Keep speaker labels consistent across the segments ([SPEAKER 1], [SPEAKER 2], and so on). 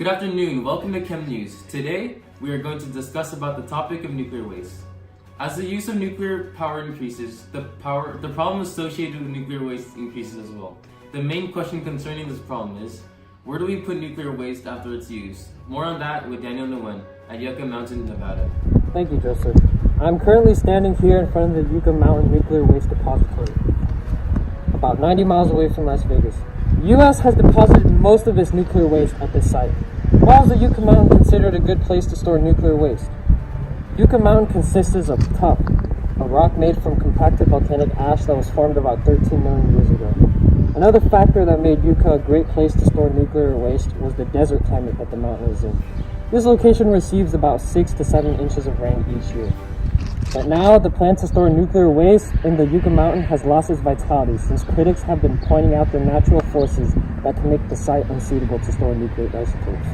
[SPEAKER 1] Good afternoon, welcome to Chem News. Today, we are going to discuss about the topic of nuclear waste. As the use of nuclear power increases, the problem associated with nuclear waste increases as well. The main question concerning this problem is, where do we put nuclear waste after it's used? More on that with Daniel Nguyen at Yucca Mountain, Nevada.
[SPEAKER 2] Thank you, Joseph. I'm currently standing here in front of the Yucca Mountain Nuclear Waste Depository, about 90 miles away from Las Vegas. The U.S. has deposited most of its nuclear waste at this site. Why is the Yucca Mountain considered a good place to store nuclear waste? Yucca Mountain consists of tuff, a rock made from compacted volcanic ash that was formed about 13 million years ago. Another factor that made Yucca a great place to store nuclear waste was the desert climate that the mountain is in. This location receives about 6 to 7 inches of rain each year. But now, the plan to store nuclear waste in the Yucca Mountain has lost its vitality since critics have been pointing out the natural forces that can make the site unsuitable to store nuclear isotopes.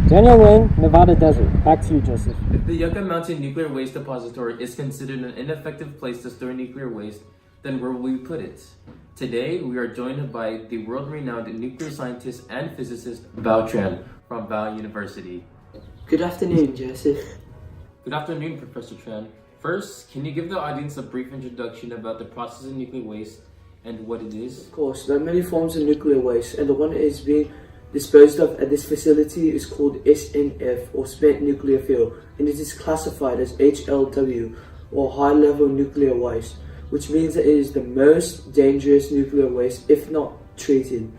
[SPEAKER 2] Daniel Nguyen, Nevada Desert. Back to you, Joseph.
[SPEAKER 1] If the Yucca Mountain Nuclear Waste Depository is considered an ineffective place to store nuclear waste, then where will we put it? Today, we are joined by the world-renowned nuclear scientist and physicist Bao Tran from Bao University.
[SPEAKER 3] Good afternoon, Joseph.
[SPEAKER 1] Good afternoon, Professor Tran. First, can you give the audience a brief introduction about the process of nuclear waste and what it is?
[SPEAKER 3] Of course, there are many forms of nuclear waste, and the one that is being disposed of at this facility is called SNF, or spent nuclear fuel, and it is classified as HLW, or high-level nuclear waste, which means that it is the most dangerous nuclear waste if not treated.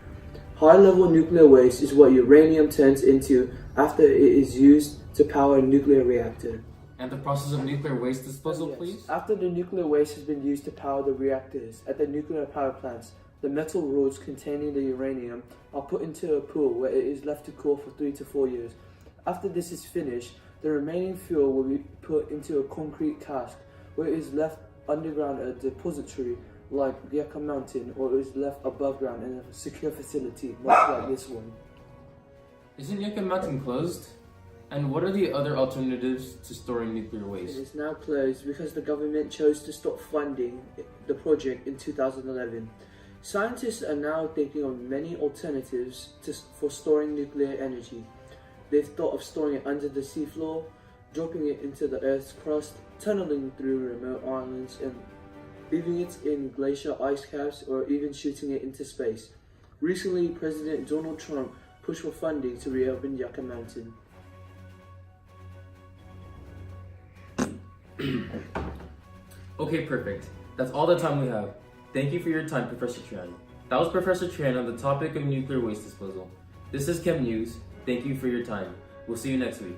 [SPEAKER 3] High-level nuclear waste is what uranium turns into after it is used to power a nuclear reactor.
[SPEAKER 1] And the process of nuclear waste disposal,
[SPEAKER 3] Yes.
[SPEAKER 1] please?
[SPEAKER 3] After the nuclear waste has been used to power the reactors at the nuclear power plants, the metal rods containing the uranium are put into a pool where it is left to cool for 3 to 4 years. After this is finished, the remaining fuel will be put into a concrete cask where it is left underground at a depository like Yucca Mountain, or it is left above ground in a secure facility much like this one.
[SPEAKER 1] Isn't Yucca Mountain closed? And what are the other alternatives to storing nuclear
[SPEAKER 3] It
[SPEAKER 1] waste?
[SPEAKER 3] is now closed because the government chose to stop funding the project in 2011. Scientists are now thinking of many alternatives for storing nuclear energy. They've thought of storing it under the seafloor, dropping it into the Earth's crust, tunneling through remote islands, and leaving it in glacier ice caps, or even shooting it into space. Recently, President Donald Trump pushed for funding to reopen Yucca Mountain.
[SPEAKER 1] Okay, perfect. That's all the time we have. Thank you for your time, Professor Tran. That was Professor Tran on the topic of nuclear waste disposal. This is Chem News. Thank you for your time. We'll see you next week.